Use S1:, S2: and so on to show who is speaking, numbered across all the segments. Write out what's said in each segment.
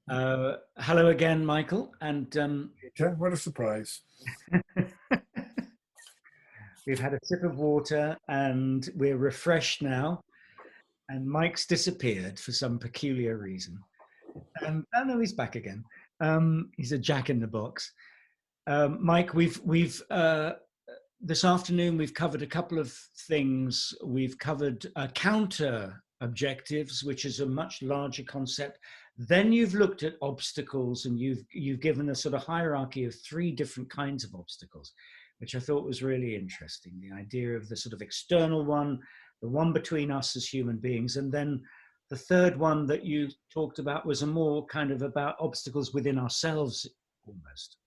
S1: Hello again, Michael. And
S2: Peter, what a surprise.
S1: we've had a sip of water and we're refreshed now. And Mike's disappeared for some peculiar reason. Oh no, he's back again. He's a jack in the box. Mike, we've this afternoon we've covered a couple of things. We've covered counter objectives, which is a much larger concept. Then you've looked at obstacles, and you've given a sort of hierarchy of three different kinds of obstacles, which I thought was really interesting. The idea of the sort of external one, the one between us as human beings, and then the third one that you talked about was a more kind of about obstacles within ourselves almost.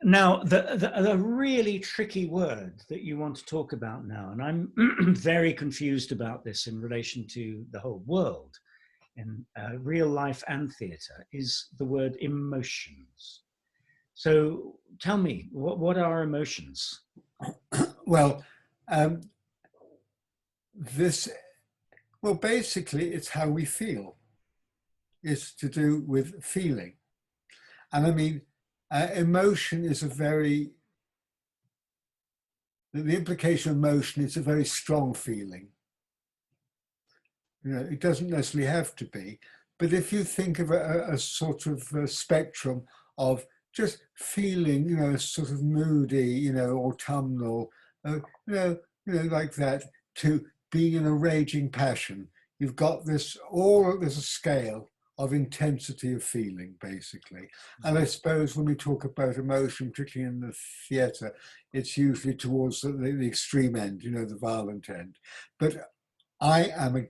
S1: Now, the really tricky word that you want to talk about now, and I'm very confused about this in relation to the whole world, in real life and theatre, is the word emotions. So tell me, what are emotions?
S2: Well, um, this, well, basically, it's how we feel. It's to do with feeling. And I mean, emotion is the implication of emotion is a very strong feeling. You know, it doesn't necessarily have to be, but if you think of a sort of spectrum of just feeling, you know, sort of moody, you know, autumnal, like that, to being in a raging passion, you've got this, there's a scale of intensity of feeling, basically. And I suppose when we talk about emotion, particularly in the theatre, it's usually towards the extreme end, you know, the violent end. But I am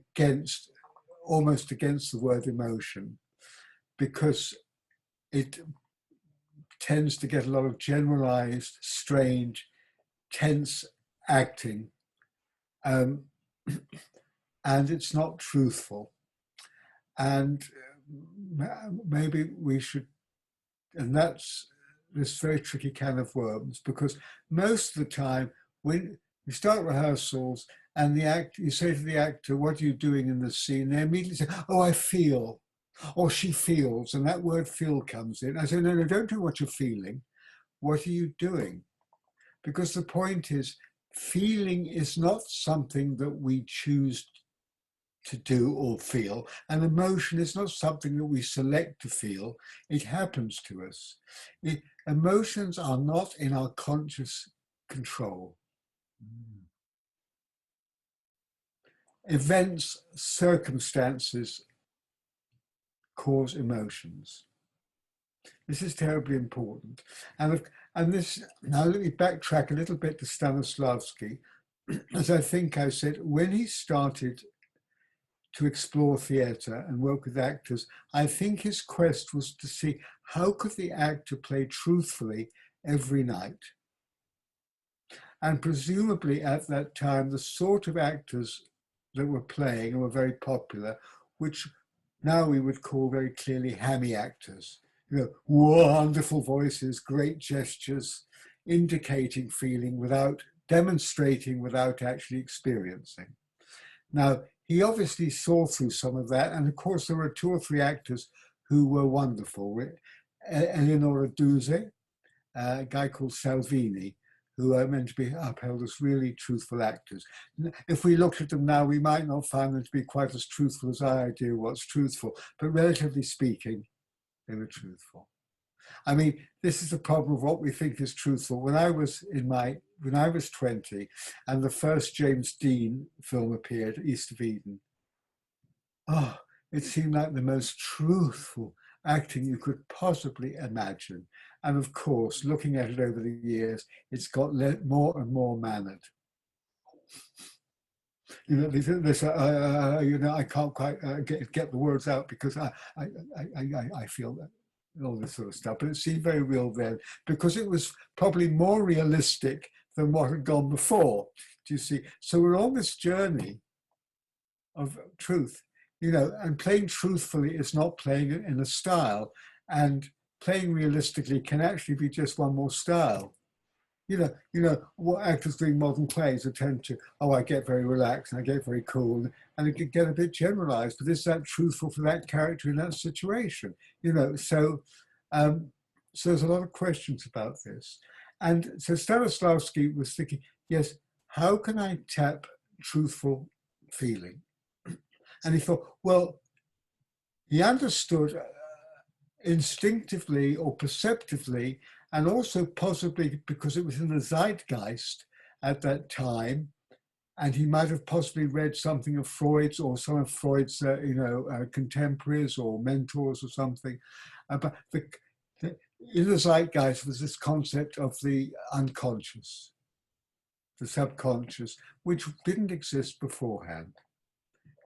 S2: almost against the word emotion, because it tends to get a lot of generalized, strange, tense acting, and it's not truthful. And maybe we should, and that's this very tricky can of worms, because most of the time when you start rehearsals and you say to the actor, what are you doing in the scene? They immediately say, oh, I feel, or she feels, and that word feel comes in. I say, no, don't do what you're feeling. What are you doing? Because the point is, feeling is not something that we choose to do or feel, and emotion is not something that we select to feel. It happens to us. Emotions are not in our conscious control. Events, circumstances cause emotions. This is terribly important. And this, now let me backtrack a little bit to Stanislavski. As I think I said, when he started to explore theatre and work with actors, I think his quest was to see how could the actor play truthfully every night. And presumably at that time, the sort of actors that were playing and were very popular, which now we would call very clearly hammy actors. You know, wonderful voices, great gestures, indicating feeling without demonstrating, without actually experiencing. Now, he obviously saw through some of that, and of course there were 2 or 3 actors who were wonderful. Eleonora Duse, a guy called Salvini, who are meant to be upheld as really truthful actors. If we looked at them now, we might not find them to be quite as truthful as our idea what's truthful, but relatively speaking, they were truthful. I mean, this is the problem of what we think is truthful. When I was 20, and the first James Dean film appeared, East of Eden, oh, it seemed like the most truthful acting you could possibly imagine. And of course, looking at it over the years, it's got more and more mannered. You know, I can't quite get the words out because I feel that, all this sort of stuff. But it seemed very real then, because it was probably more realistic than what had gone before. Do you see? So we're on this journey of truth, you know, and playing truthfully is not playing it in a style, and playing realistically can actually be just one more style. What actors doing modern plays attend to, oh, I get very relaxed and I get very cool, and it could get a bit generalized, but is that truthful for that character in that situation? So there's a lot of questions about this. And so Stanislavski was thinking, yes, how can I tap truthful feeling? And he thought, well, he understood instinctively or perceptively, and also possibly because it was in the zeitgeist at that time, and he might have possibly read something of Freud's or some of Freud's, contemporaries or mentors or something. But in the zeitgeist was this concept of the unconscious, the subconscious, which didn't exist beforehand,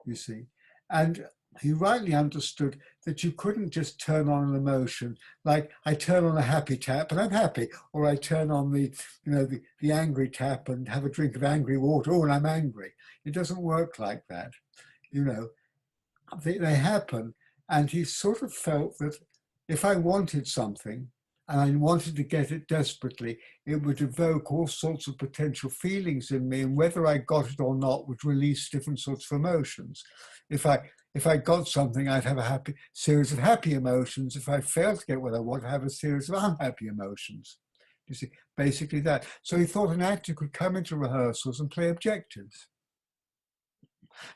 S2: you see. And he rightly understood that you couldn't just turn on an emotion, like I turn on a happy tap and I'm happy, or I turn on the angry tap and have a drink of angry water, and I'm angry. It doesn't work like that. They happen. And he sort of felt that if I wanted something and I wanted to get it desperately, it would evoke all sorts of potential feelings in me, and whether I got it or not would release different sorts of emotions. If I got something, I'd have a series of happy emotions. If I failed to get what I want, I'd have a series of unhappy emotions. You see, basically that. So he thought an actor could come into rehearsals and play objectives.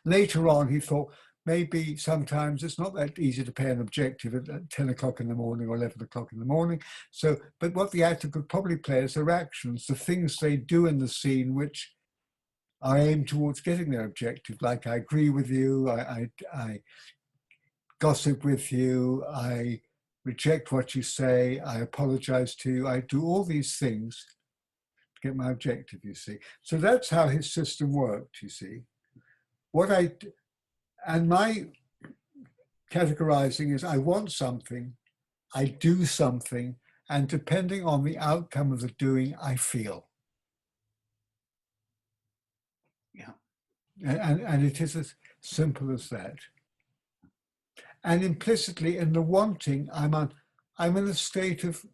S2: Later on, he thought, maybe sometimes it's not that easy to play an objective at 10 o'clock in the morning or 11 o'clock in the morning. So, but what the actor could probably play is their actions, the things they do in the scene, which are aimed towards getting their objective. Like, I agree with you, I gossip with you, I reject what you say, I apologize to you, I do all these things to get my objective, you see. So that's how his system worked, you see. And my categorizing is, I want something, I do something, and depending on the outcome of the doing, I feel.
S1: Yeah.
S2: And it is as simple as that. And implicitly in the wanting, I'm in a state of,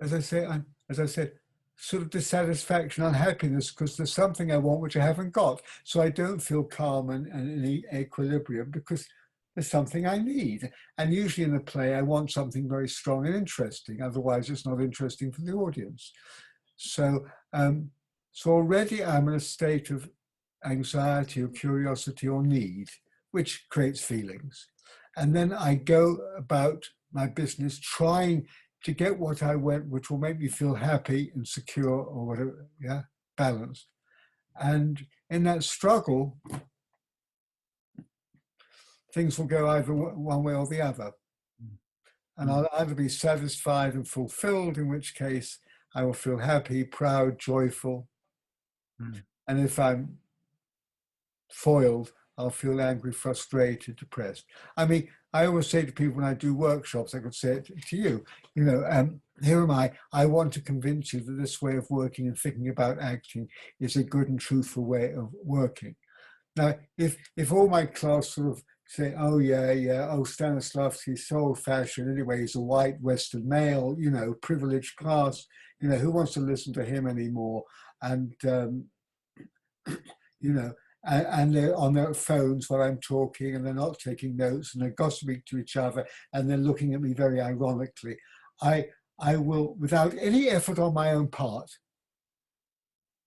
S2: as I said, sort of dissatisfaction, unhappiness, because there's something I want which I haven't got. So I don't feel calm and in equilibrium because there's something I need. And usually in a play, I want something very strong and interesting. Otherwise, it's not interesting for the audience. So already I'm in a state of anxiety or curiosity or need, which creates feelings. And then I go about my business trying to get what I want, which will make me feel happy and secure or whatever, balanced. And in that struggle, things will go either one way or the other. And I'll either be satisfied and fulfilled, in which case I will feel happy, proud, joyful. And if I'm foiled, I'll feel angry, frustrated, depressed. I mean, I always say to people when I do workshops, I could say it to you, here am I want to convince you that this way of working and thinking about acting is a good and truthful way of working. Now, if all my class sort of say, oh, Stanislavski's so old-fashioned, anyway, he's a white Western male, privileged class, who wants to listen to him anymore? And, and they're on their phones while I'm talking, and they're not taking notes, and they're gossiping to each other, and they're looking at me very ironically. I will, without any effort on my own part,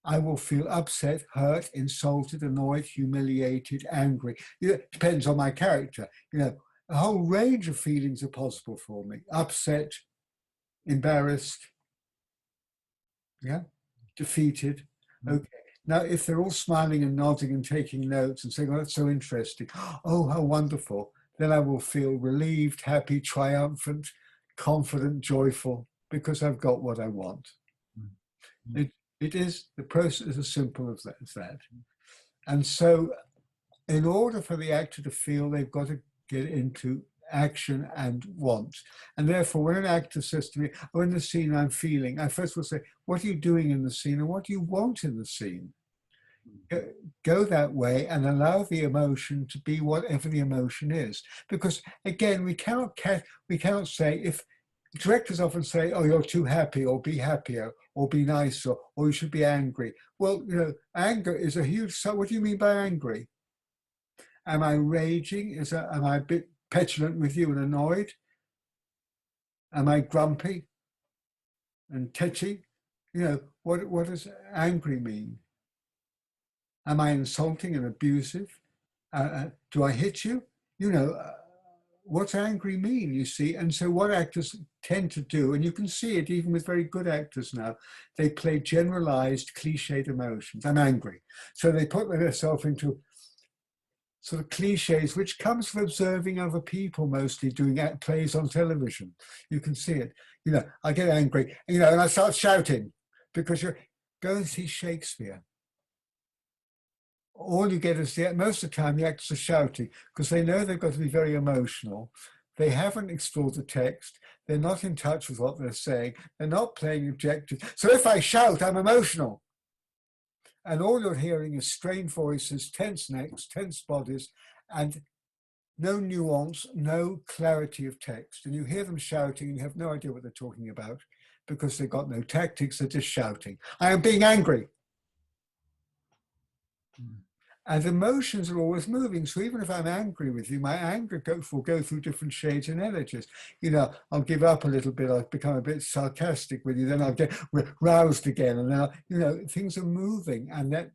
S2: I will feel upset, hurt, insulted, annoyed, humiliated, angry. It depends on my character. A whole range of feelings are possible for me. Upset, embarrassed, defeated. Okay. Now, if they're all smiling and nodding and taking notes and saying, oh, that's so interesting. Oh, how wonderful. Then I will feel relieved, happy, triumphant, confident, joyful, because I've got what I want. The process is as simple as that. And so in order for the actor to feel, they've got to get into action and want. And therefore, when an actor says to me, oh, in the scene I'm feeling, I first will say, what are you doing in the scene and what do you want in the scene? Go that way and allow the emotion to be whatever the emotion is. Because again, we cannot say directors often say, oh, you're too happy, or be happier, or be nicer, or you should be angry. Well, you know, anger is a huge, so what do you mean by angry? Am I raging? Am I a bit petulant with you and annoyed? Am I grumpy and tetchy? You know, what does angry mean? Am I insulting and abusive? Do I hit you? You know, what's angry mean, you see? And so what actors tend to do, and you can see it even with very good actors now, they play generalized cliched emotions. I'm angry. So they put themselves into sort of cliches, which comes from observing other people mostly doing plays on television. You can see it. You know, I get angry, you know, and I start shouting because you're go and see Shakespeare. All you get is most of the time the actors are shouting because they know they've got to be very emotional. They haven't explored the text. They're not in touch with what they're saying. They're not playing objective. So if I shout, I'm emotional. And all you're hearing is strained voices, tense necks, tense bodies, and no nuance, no clarity of text. And you hear them shouting and you have no idea what they're talking about because they've got no tactics, they're just shouting. I am being angry. And emotions are always moving. So even if I'm angry with you, my anger will go through different shades and energies. You know, I'll give up a little bit. I'll become a bit sarcastic with you. Then I'll get roused again. And now, you know, things are moving. And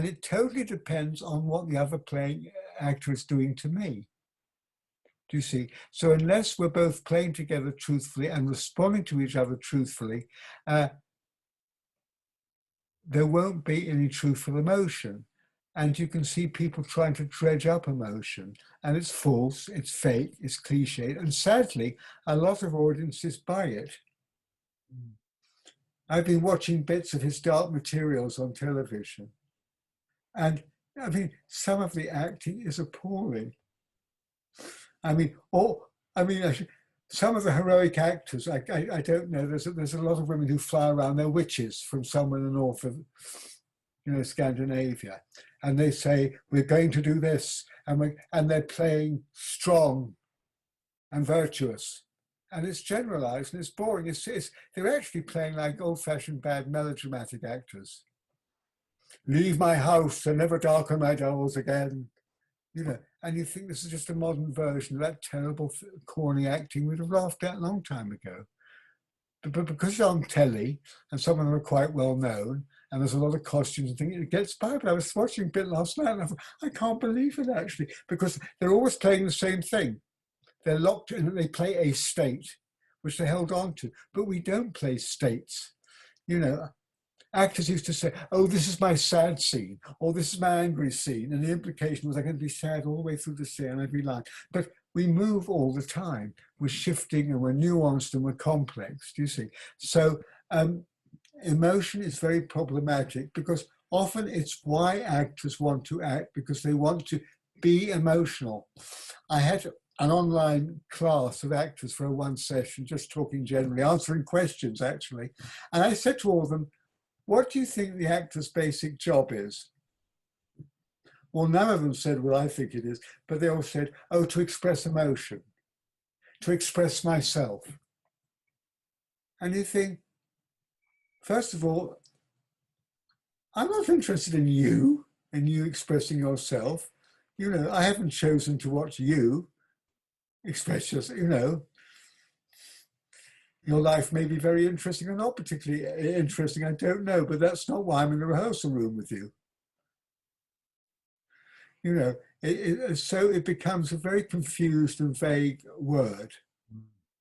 S2: it totally depends on what the other playing actor is doing to me. Do you see? So unless we're both playing together truthfully and responding to each other truthfully, there won't be any truthful emotion. And you can see people trying to dredge up emotion. And it's false, it's fake, it's cliched. And sadly, a lot of audiences buy it. I've been watching bits of his Dark Materials on television. And I mean, some of the acting is appalling. I mean, some of the heroic actors, I don't know, there's a lot of women who fly around, they're witches from somewhere in the north of, you know, Scandinavia. And they say, we're going to do this. And they're playing strong and virtuous. And it's generalized and it's boring. They're actually playing like old-fashioned bad melodramatic actors. Leave my house and never darken my doors again. You know, and you think this is just a modern version of that terrible, corny acting we'd have laughed at a long time ago. But because it's on telly, and some of them are quite well known, and there's a lot of costumes and things, it gets by. But I was watching a bit last night, and I thought, I can't believe it, actually, because they're always playing the same thing. They're locked in, and they play a state, which they held on to. But we don't play states. You know, actors used to say, oh, this is my sad scene, or this is my angry scene. And the implication was I'm going to be sad all the way through the scene, every line. But we move all the time. We're shifting and we're nuanced and we're complex, do you see? So emotion is very problematic because often it's why actors want to act, because they want to be emotional. I had an online class of actors for one session, just talking generally, answering questions actually. And I said to all of them, what do you think the actor's basic job is? Well, none of them said what I think it is, but they all said, oh, to express emotion, to express myself. And you think, first of all, I'm not interested in you expressing yourself. You know, I haven't chosen to watch you express yourself, you know. Your life may be very interesting or not particularly interesting, I don't know, but that's not why I'm in the rehearsal room with you. You know, so it becomes a very confused and vague word,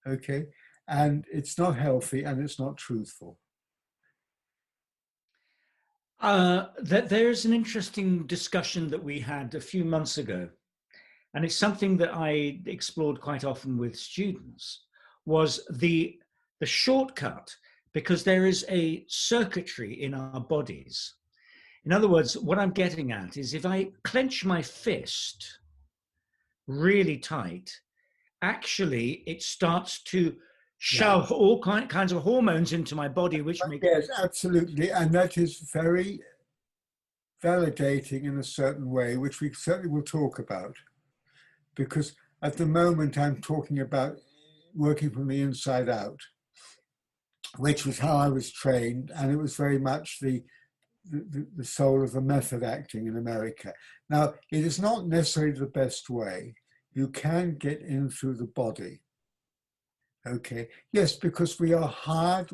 S2: okay? And it's not healthy and it's not truthful.
S1: There's an interesting discussion that we had a few months ago, and it's something that I explored quite often with students, was the shortcut, because there is a circuitry in our bodies. In other words, what I'm getting at is if I clench my fist really tight, actually it starts to shove all kinds of hormones into my body, which make
S2: yes, absolutely, and that is very validating in a certain way, which we certainly will talk about, because at the moment I'm talking about working from the inside out, which was how I was trained, and it was very much the soul of the method acting in America. Now, it is not necessarily the best way. You can get in through the body. Okay, yes, because we are hardwired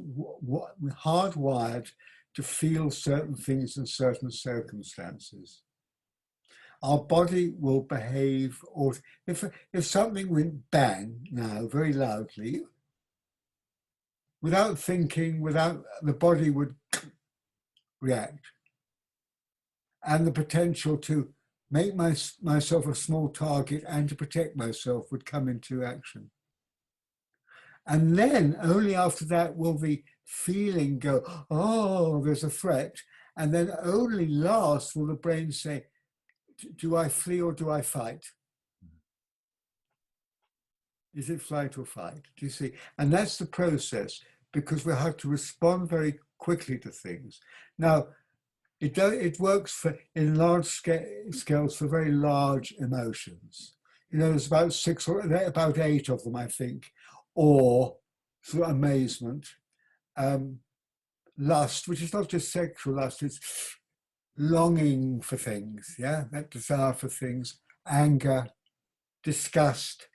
S2: to feel certain things in certain circumstances. Our body will behave, or if something went bang now very loudly, without thinking, the body would react. And the potential to make myself a small target and to protect myself would come into action. And then only after that will the feeling go, oh, there's a threat. And then only last will the brain say, do I flee or do I fight? Is it flight or fight? Do you see? And that's the process, because we have to respond very quickly to things. Now, it works in large scales for very large emotions. You know, there's about 6 or about 8 of them, I think. Awe, sort of amazement, lust, which is not just sexual lust, it's longing for things, yeah, that desire for things, anger, disgust,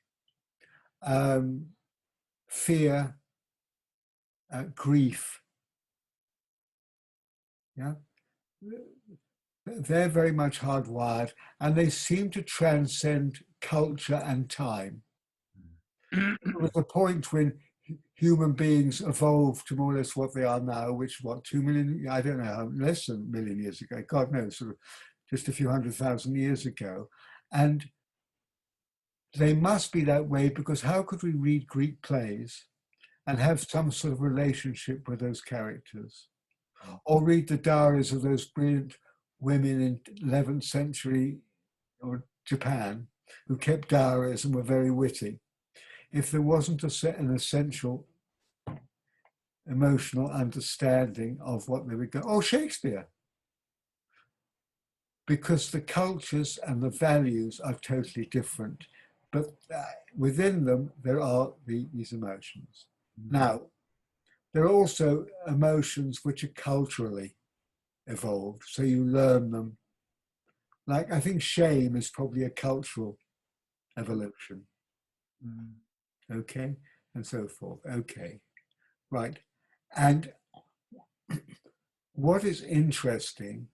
S2: fear, grief, yeah. They're very much hardwired, and they seem to transcend culture and time. There was a point when human beings evolved to more or less what they are now, which, what, 2 million, I don't know, less than a million years ago, God knows, sort of just a few 100,000 years ago. And they must be that way, because how could we read Greek plays and have some sort of relationship with those characters? Or read the diaries of those brilliant women in 11th century or Japan who kept diaries and were very witty, if there wasn't an essential emotional understanding of what they would go, oh, Shakespeare, because the cultures and the values are totally different, but within them there are these emotions. Now, there are also emotions which are culturally evolved, so you learn them. Like, I think shame is probably a cultural evolution. Okay, and so forth. Okay, right. And what is interesting,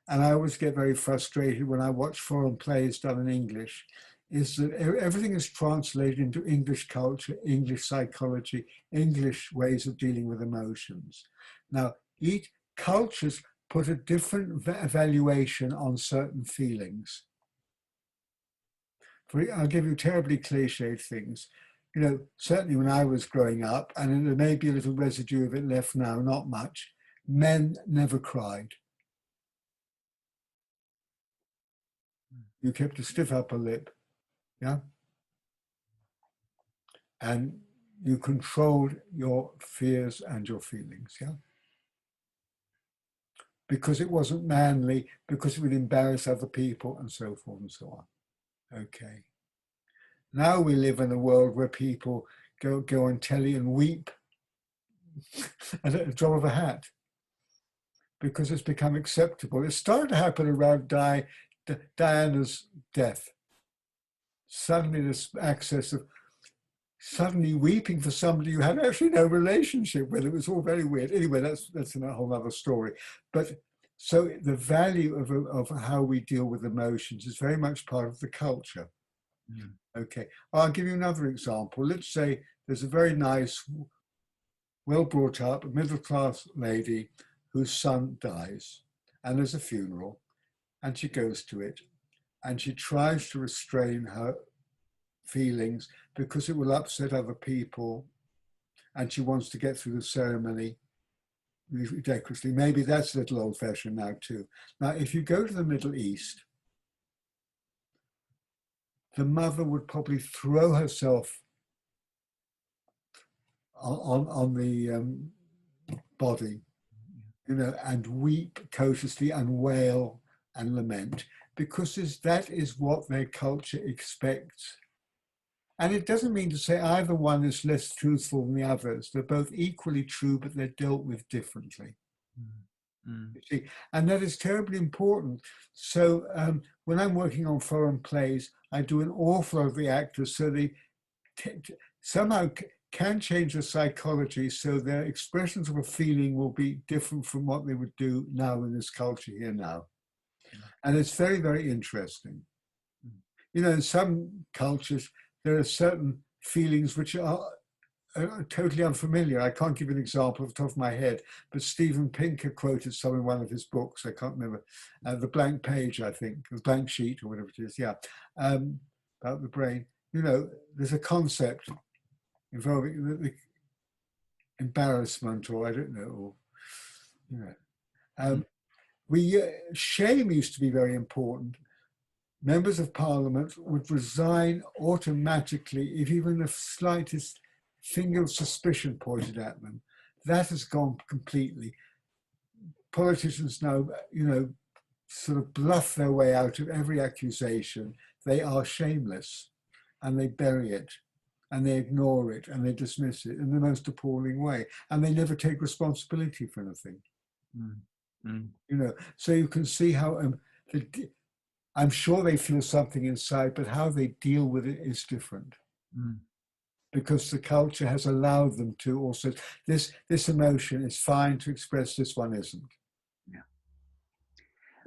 S2: and I always get very frustrated when I watch foreign plays done in English, is that everything is translated into English culture, English psychology, English ways of dealing with emotions. Now, each cultures put a different valuation on certain feelings. I'll give you terribly cliched things. You know, certainly when I was growing up, and there may be a little residue of it left now, not much, men never cried. You kept a stiff upper lip, yeah? And you controlled your fears and your feelings, yeah? Because it wasn't manly, because it would embarrass other people, and so forth and so on. Okay. Now we live in a world where people go on telly and weep at a drop of a hat, because it's become acceptable. It started to happen around Diana's death. Suddenly this access of suddenly weeping for somebody you had actually no relationship with. It was all very weird. Anyway, that's a whole other story. But so the value of how we deal with emotions is very much part of the culture. Okay, I'll give you another example. Let's say there's a very nice, well brought up, middle-class lady whose son dies, and there's a funeral, and she goes to it, and she tries to restrain her feelings because it will upset other people, and she wants to get through the ceremony decorously. Maybe that's a little old-fashioned now too. Now, if you go to the Middle East, the mother would probably throw herself on the body, you know, and weep copiously and wail and lament, because that is what their culture expects And it doesn't mean to say either one is less truthful than the others. They're both equally true, but they're dealt with differently. You see, and that is terribly important. So when I'm working on foreign plays, I do an awful lot of the actors so they somehow can change their psychology so their expressions of a feeling will be different from what they would do now in this culture here now. And it's very, very interesting. You know, in some cultures, there are certain feelings which are totally unfamiliar. I can't give an example off the top of my head, but Steven Pinker quoted some in one of his books. I can't remember, The Blank Page, I think, The Blank Sheet or whatever it is, yeah, about the brain. You know, there's a concept involving the embarrassment, or I don't know, or, you know. Shame used to be very important. Members of Parliament would resign automatically if even the slightest finger of suspicion pointed at them. That has gone completely. Politicians now, you know, sort of bluff their way out of every accusation. They are shameless and they bury it and they ignore it and they dismiss it in the most appalling way. And they never take responsibility for anything. You know, so you can see how I'm sure they feel something inside, but how they deal with it is different. Because the culture has allowed them to also, this emotion is fine to express, this one isn't.
S1: Yeah.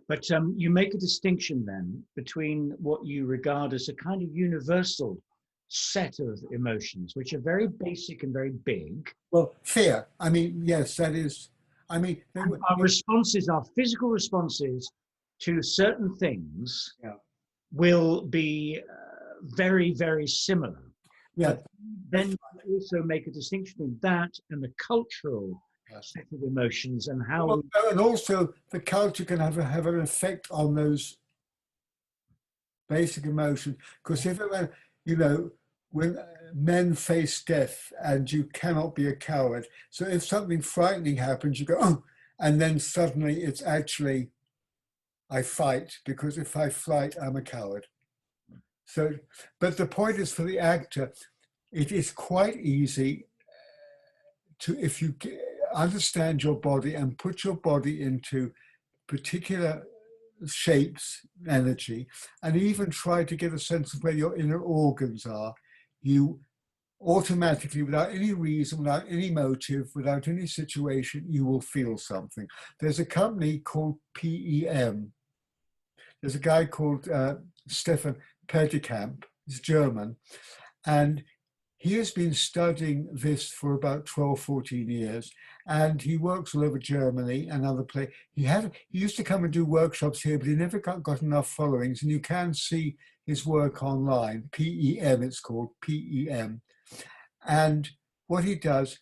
S1: But you make a distinction then between what you regard as a kind of universal set of emotions, which are very basic and very big.
S2: Well, fear. I mean, yes, that is, I mean,
S1: our responses, our physical responses to certain things will be very, very similar.
S2: Yeah.
S1: But then you also make a distinction between that and the cultural set of emotions and how.
S2: Well, and also the culture can have an effect on those basic emotions. Because if it, you know, when men face death and you cannot be a coward. So if something frightening happens, you go, oh, and then suddenly it's actually, I fight, because if I fight, I'm a coward. So, but the point is for the actor, it is quite easy to, if you understand your body and put your body into particular shapes, energy, and even try to get a sense of where your inner organs are, you automatically, without any reason, without any motive, without any situation, you will feel something. There's a company called PEM. There's a guy called Stefan Perdikamp, he's German, and he has been studying this for about 12, 14 years, and he works all over Germany and other places. He used to come and do workshops here, but he never got enough followings, and you can see his work online, PEM it's called, PEM. And what he does,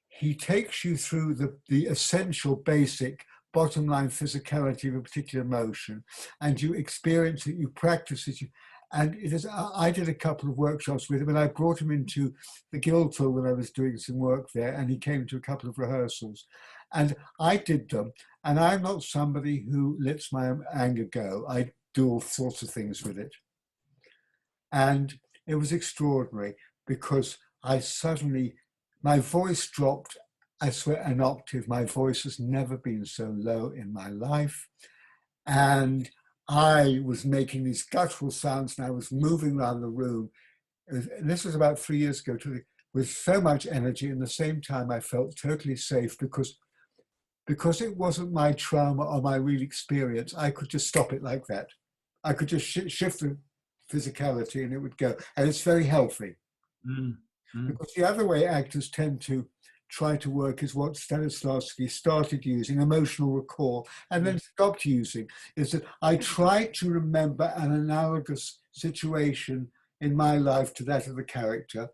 S2: he takes you through the essential, basic, bottom line physicality of a particular emotion, and you experience it, you practice it. And it is, I did a couple of workshops with him, and I brought him into the Guildhall when I was doing some work there, and he came to a couple of rehearsals. And I did them, and I'm not somebody who lets my anger go. I do all sorts of things with it. And it was extraordinary because I suddenly, my voice dropped, I swear, an octave. My voice has never been so low in my life. And I was making these guttural sounds and I was moving around the room. And this was about 3 years ago, with so much energy. And at the same time, I felt totally safe because it wasn't my trauma or my real experience. I could just stop it like that. I could just shift the physicality and it would go. And it's very healthy. Because the other way actors tend to try to work is what Stanislavski started using, emotional recall, and then stopped using, is that I try to remember an analogous situation in my life to that of the character.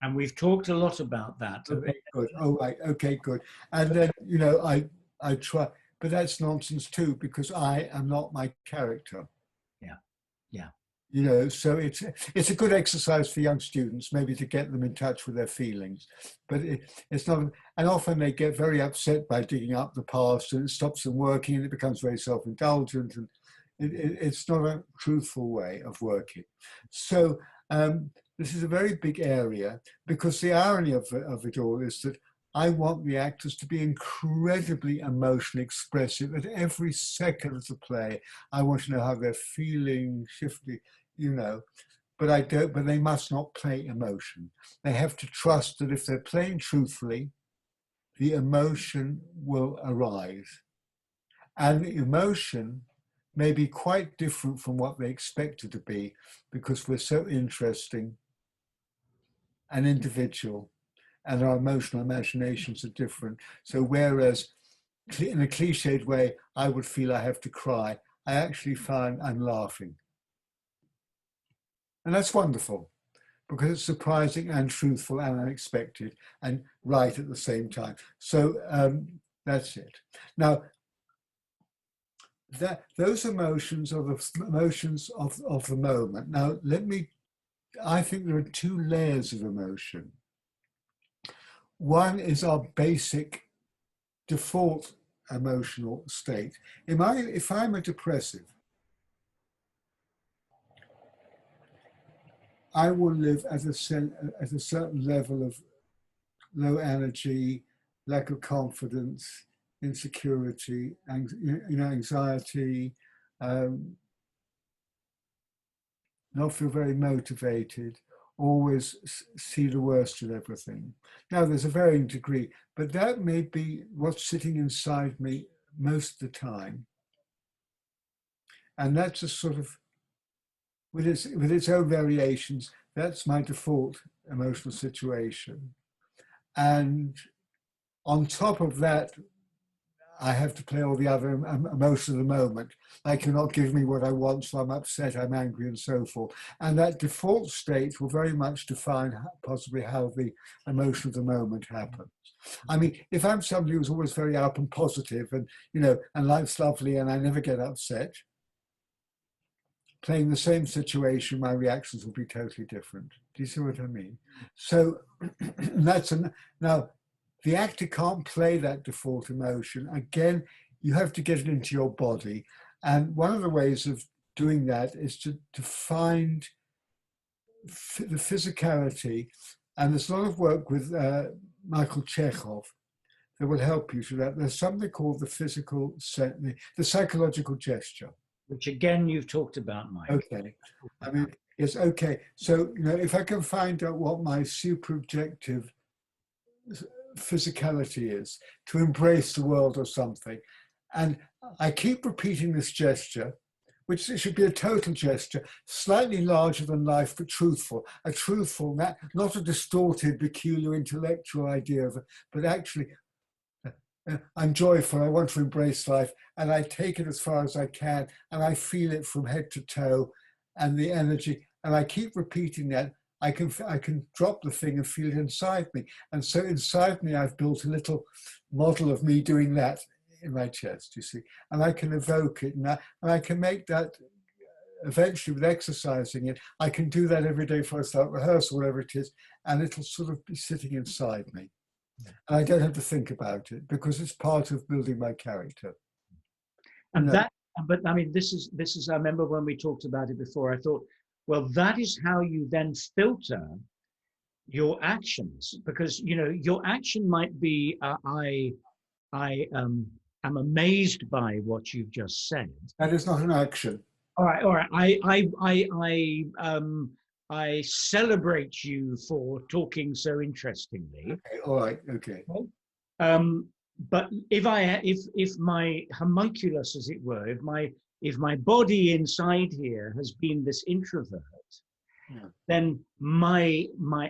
S1: And we've talked a lot about that.
S2: Okay, good. Oh, right. Okay, good. And then, you know, I try, but that's nonsense too, because I am not my character.
S1: Yeah, yeah.
S2: You know, so it's a good exercise for young students, maybe to get them in touch with their feelings. But it's not, and often they get very upset by digging up the past, and it stops them working, and it becomes very self-indulgent, and it's not a truthful way of working. So this is a very big area, because the irony of it all is that I want the actors to be incredibly emotionally expressive at every second of the play. I want to know how they're feeling, shifting, you know, but I don't, but they must not play emotion. They have to trust that if they're playing truthfully, the emotion will arise. And the emotion may be quite different from what they expect it to be, because we're so interesting and individual, and our emotional imaginations are different. So whereas in a cliched way, I would feel I have to cry, I actually find I'm laughing. And that's wonderful, because it's surprising and truthful and unexpected and right at the same time. So that's it. Now, those emotions are the emotions of the moment. Now, I think there are two layers of emotion. One is our basic default emotional state. If I'm a depressive, I will live at a certain level of low energy, lack of confidence, insecurity, anxiety, not feel very motivated, always see the worst in everything. Now, there's a varying degree, but that may be what's sitting inside me most of the time. And that's a sort of, with its own variations, that's my default emotional situation. And on top of that, I have to play all the other emotions of the moment. Like, you're not giving me what I want, so I'm upset, I'm angry, and so forth. And that default state will very much define possibly how the emotion of the moment happens. I mean, if I'm somebody who's always very up and positive and, and life's lovely and I never get upset, playing the same situation, my reactions will be totally different. Do you see what I mean? So now, the actor can't play that default emotion. Again, you have to get it into your body. And one of the ways of doing that is to find the physicality. And there's a lot of work with Michael Chekhov that will help you to that. There's something called the psychological gesture.
S1: Which again, you've talked about, Mike.
S2: Okay. I mean, yes, okay. So, if I can find out what my super objective physicality is, to embrace the world or something. And I keep repeating this gesture, which should be a total gesture, slightly larger than life, but truthful. A truthful, not a distorted, peculiar intellectual idea of it, but actually, I'm joyful, I want to embrace life, and I take it as far as I can, and I feel it from head to toe, and the energy, and I keep repeating that. I can drop the thing and feel it inside me. And so inside me, I've built a little model of me doing that in my chest, you see. And I can evoke it, and I can make that eventually with exercising it. I can do that every day before I start rehearsal, whatever it is, and it'll sort of be sitting inside me. And I don't have to think about it, because it's part of building my character.
S1: And but I mean, this is, I remember when we talked about it before, I thought, well, that is how you then filter your actions, because, your action might be, I am amazed by what you've just said.
S2: That is not an action.
S1: All right. I celebrate you for talking so interestingly.
S2: Okay, all right, okay.
S1: But if my homunculus, as it were, if my body inside here has been this introvert, then my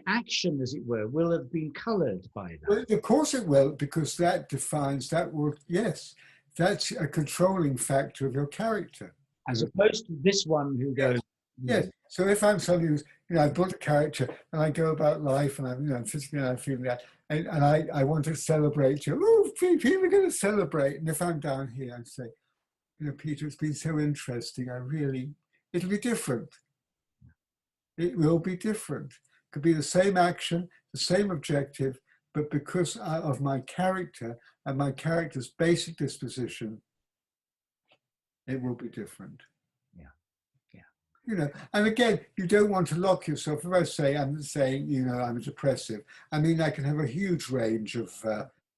S1: action, as it were, will have been coloured by that.
S2: Well, of course it will, because that defines that word. Yes, that's a controlling factor of your character,
S1: as opposed to this one who goes.
S2: Yes. So if I'm somebody who's, I built a character and I go about life and I'm physically and I'm feeling that, and I want to celebrate you. Oh, people are going to celebrate. And if I'm down here, I say, Peter, it's been so interesting. It'll be different. It will be different. It could be the same action, the same objective, but because of my character and my character's basic disposition, it will be different.
S1: Yeah, yeah.
S2: You know, and again, you don't want to lock yourself. If I say, I'm saying, you know, I'm depressive, I mean, I can have a huge range of,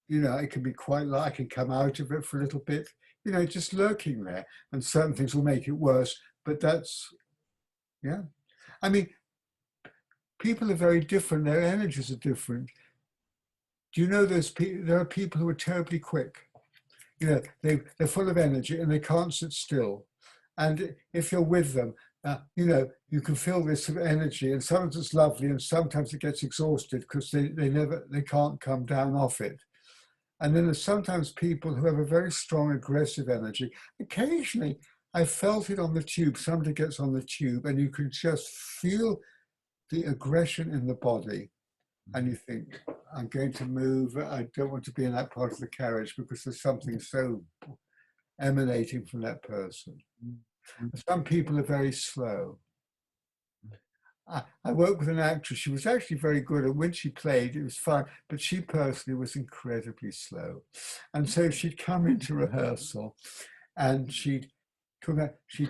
S2: you know, it can be quite like, I can come out of it for a little bit, you know, just lurking there. And certain things will make it worse. But that's, yeah. I mean, people are very different. Their energies are different. Do you know there are people who are terribly quick? You know, they're full of energy and they can't sit still. And if you're with them, you know, you can feel this sort of energy, and sometimes it's lovely, and sometimes it gets exhausted because they can't come down off it. And then there's sometimes people who have a very strong aggressive energy. Occasionally, I felt it on the tube. Somebody gets on the tube, and you can just feel the aggression in the body, and you think, I'm going to move. I don't want to be in that part of the carriage because there's something so emanating from that person. Some people are very slow. I worked with an actress. She was actually very good, and when she played, it was fun. But she personally was incredibly slow, and so she'd come into rehearsal, and she'd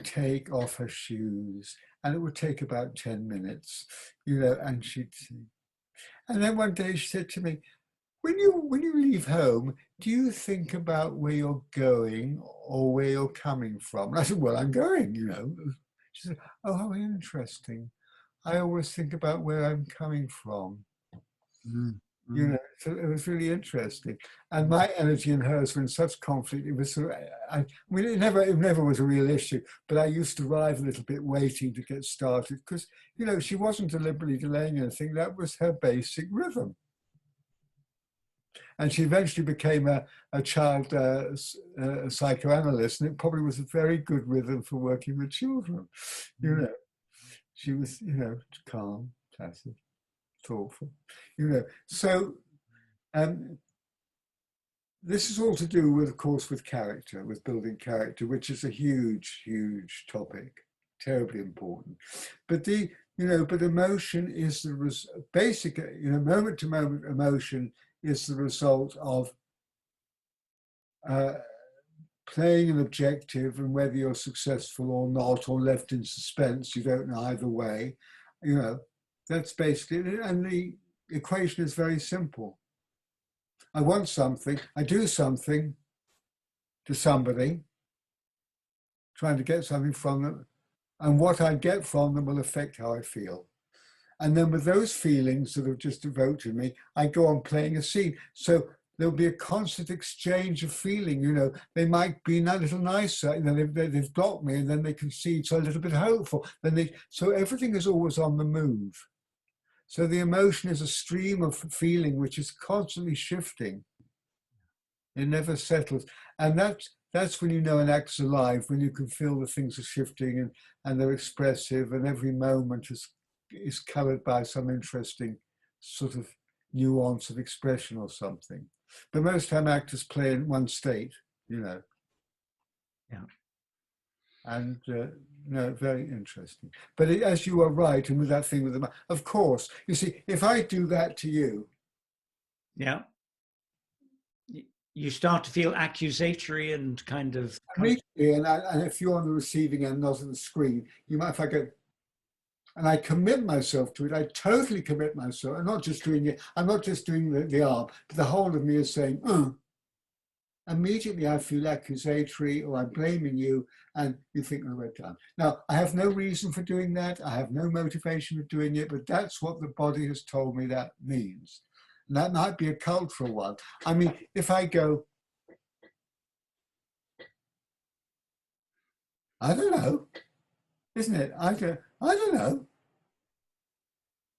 S2: take off her shoes, and it would take about 10 minutes, you know. And then one day she said to me, when you leave home, do you think about where you're going or where you're coming from? And I said, well, I'm going, you know. She said, oh, how interesting. I always think about where I'm coming from.
S1: Mm-hmm.
S2: You know, so it was really interesting. And my energy and hers were in such conflict. It was sort of, I mean, it never was a real issue, but I used to arrive a little bit waiting to get started because, you know, she wasn't deliberately delaying anything. That was her basic rhythm. And she eventually became a child psychoanalyst, and it probably was a very good rhythm for working with children. You know, she was, you know, calm, tacit, thoughtful. You know, so this is all to do with, of course, with character, with building character, which is a huge, huge topic, terribly important. But but emotion is the basic, you know, moment-to-moment emotion is the result of playing an objective, and whether you're successful or not, or left in suspense, you don't know either way. You know, that's basically it. And the equation is very simple. I want something, I do something to somebody, trying to get something from them, and what I get from them will affect how I feel. And then with those feelings that have just evoked in me, I go on playing a scene. So there'll be a constant exchange of feeling. You know, they might be a little nicer. You know, they've blocked me, and then they concede, so a little bit hopeful. So everything is always on the move. So the emotion is a stream of feeling which is constantly shifting. It never settles, and that's when you know an act's alive, when you can feel the things are shifting and they're expressive, and every moment is coloured by some interesting sort of nuance of expression or something. But most time actors play in one state, you know.
S1: Yeah.
S2: And no, very interesting. But as you are right, and with that thing with the, of course, you see, if I do that to you,
S1: yeah, you start to feel accusatory and kind of.
S2: and if you're on the receiving end, not on the screen, you might, if I go, and I commit myself to it, I totally commit myself. I'm not just doing it, I'm not just doing the arm, but the whole of me is saying, immediately I feel accusatory, or I'm blaming you, and you think, oh, we're done. Now, I have no reason for doing that. I have no motivation for doing it, but that's what the body has told me that means. And that might be a cultural one. I mean, if I go, I don't know, isn't it? I don't know.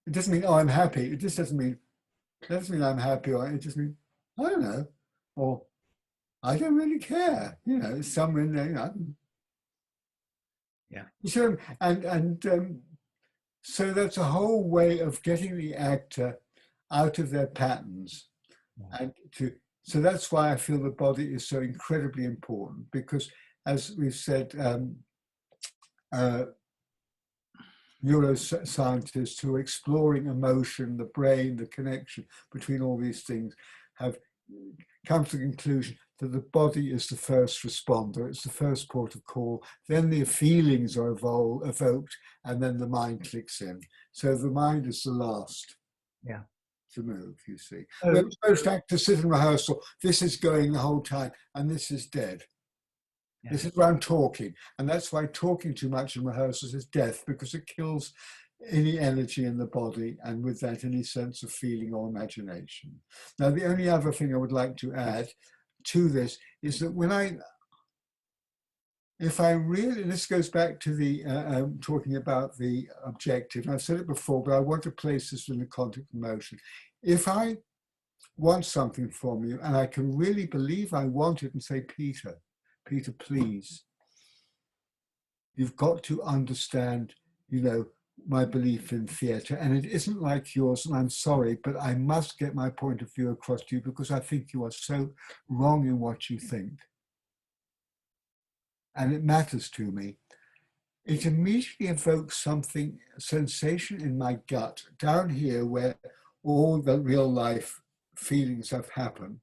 S2: It doesn't mean, oh, I'm happy. It just doesn't mean, I'm happy, or it just means, I don't know, or I don't really care. You know, somewhere in there, you know.
S1: Yeah.
S2: So, so that's a whole way of getting the actor out of their patterns, and so that's why I feel the body is so incredibly important, because as we've said, neuroscientists who are exploring emotion, the brain, the connection between all these things, have come to the conclusion that the body is the first responder, it's the first port of call, then the feelings are evoked, and then the mind clicks in. So the mind is the last to move, you see. When most actors sit in rehearsal, this is going the whole time, and this is dead. Yeah. This is where I'm talking, and that's why talking too much in rehearsals is death, because it kills any energy in the body, and with that, any sense of feeling or imagination. Now, the only other thing I would like to add to this is that if I really, and this goes back to the talking about the objective, and I've said it before, but I want to place this in the context of motion. If I want something from you, and I can really believe I want it and say, Peter, please, you've got to understand, my belief in theatre, and it isn't like yours, and I'm sorry, but I must get my point of view across to you because I think you are so wrong in what you think. And it matters to me. It immediately evokes something, a sensation in my gut, down here where all the real life feelings have happened.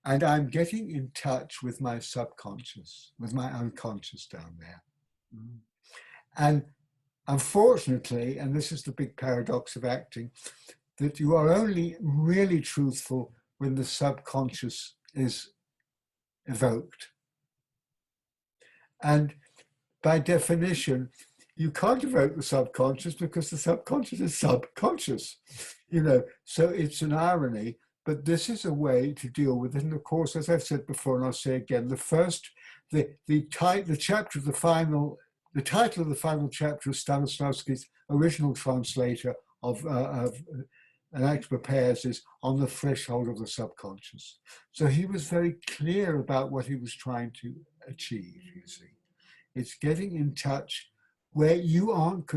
S2: And I'm getting in touch with my subconscious, with my unconscious down there. Mm. And unfortunately, and this is the big paradox of acting, that you are only really truthful when the subconscious is evoked. And by definition, you can't evoke the subconscious because the subconscious is subconscious, so it's an irony, but this is a way to deal with it. And of course, as I've said before, and I'll say again, the title of the final chapter of Stanislavski's original translator of An Act Prepares is On the Threshold of the Subconscious. So he was very clear about what he was trying to achieve, you see. It's getting in touch where you aren't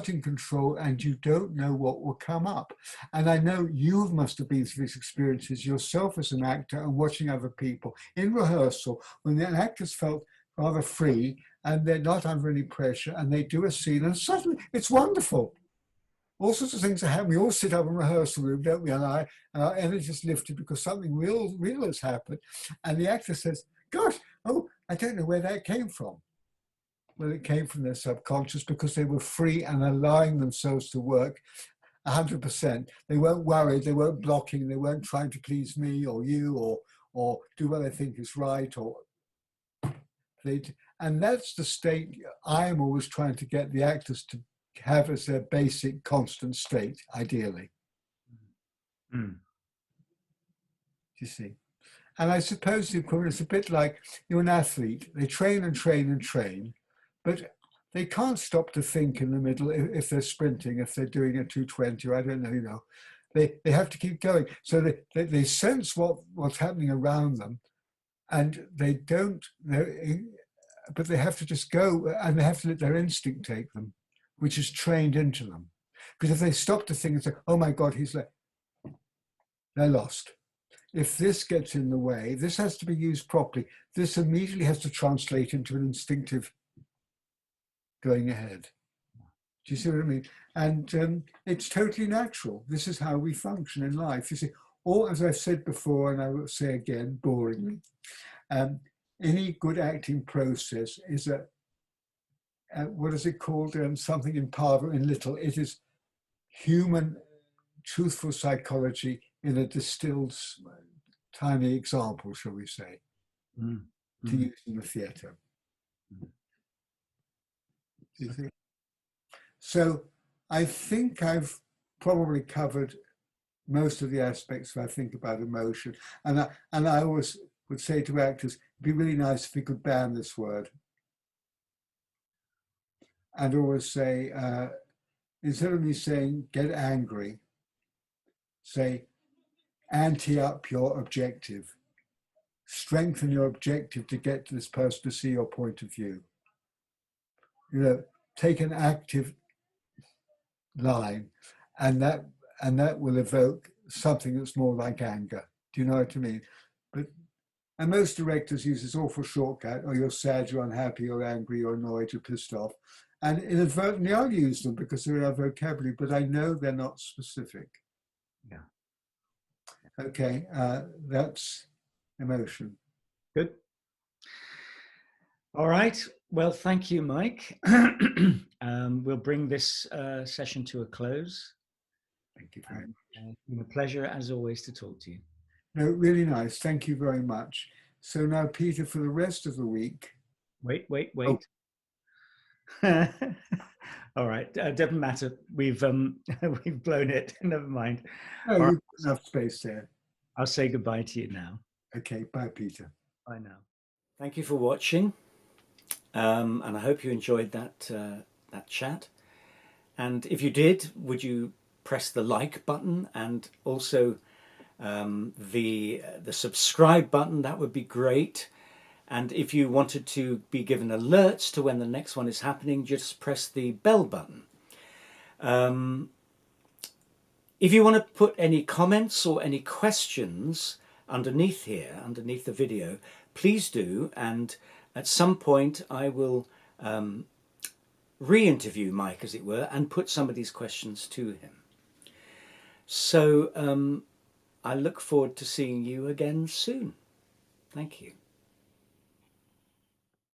S2: in control, and you don't know what will come up. And I know you must have been through these experiences yourself as an actor and watching other people in rehearsal when the actors felt rather free and they're not under any pressure, and they do a scene and suddenly it's wonderful. All sorts of things are happening. We all sit up in rehearsal room, don't we? And our energy is lifted because something real has happened. And the actor says, gosh, I don't know where that came from. Well, it came from their subconscious because they were free and allowing themselves to work 100%. They weren't worried, they weren't blocking, they weren't trying to please me or you or do what they think is right. And that's the state I'm always trying to get the actors to have as their basic constant state, ideally. Mm. You see? And I suppose the equivalent is a bit like you're an athlete. They train and train and train, but they can't stop to think in the middle if they're sprinting, if they're doing a 220, or I don't know, They have to keep going. So they sense what's happening around them, and they don't, but they have to just go, and they have to let their instinct take them, which is trained into them. Because if they stop to think and say, oh my God, they're lost. If this gets in the way, this has to be used properly. This immediately has to translate into an instinctive going ahead. Do you see what I mean? And it's totally natural. This is how we function in life. You see, or as I've said before, and I will say again, boringly, any good acting process is what is it called? Something in power in little. It is human, truthful psychology in a distilled, tiny example, shall we say, to use in the theatre. Do you think? So I think I've probably covered most of the aspects if I think about emotion. And I always would say to actors, it'd be really nice if we could ban this word. And always say, instead of me saying get angry, say ante up your objective. Strengthen your objective to get to this person to see your point of view. Take an active line, and that will evoke something that's more like anger. Do you know what I mean? And most directors use this awful shortcut, you're sad, you're unhappy, you're angry, you're annoyed, you're pissed off. And inadvertently I'll use them because they're in our vocabulary, but I know they're not specific. Yeah. Okay, that's emotion.
S1: Good. All right. Well, thank you, Mike. We'll bring this session to a close.
S2: Thank you very much.
S1: It's been a pleasure, as always, to talk to you.
S2: No, really nice. Thank you very much. So now, Peter, for the rest of the week.
S1: Wait.
S2: Oh.
S1: All right. Doesn't matter. We've we've blown it. Never mind.
S2: No,
S1: All right.
S2: you've got enough space there.
S1: I'll say goodbye to you now.
S2: Okay, bye, Peter.
S1: Bye now. Thank you for watching, and I hope you enjoyed that that chat. And if you did, would you press the like button and also the subscribe button? That would be great. And if you wanted to be given alerts to when the next one is happening, just press the bell button. If you want to put any comments or any questions underneath here, underneath the video, please do. And at some point I will re-interview Mike, as it were, and put some of these questions to him. So I look forward to seeing you again soon. Thank you.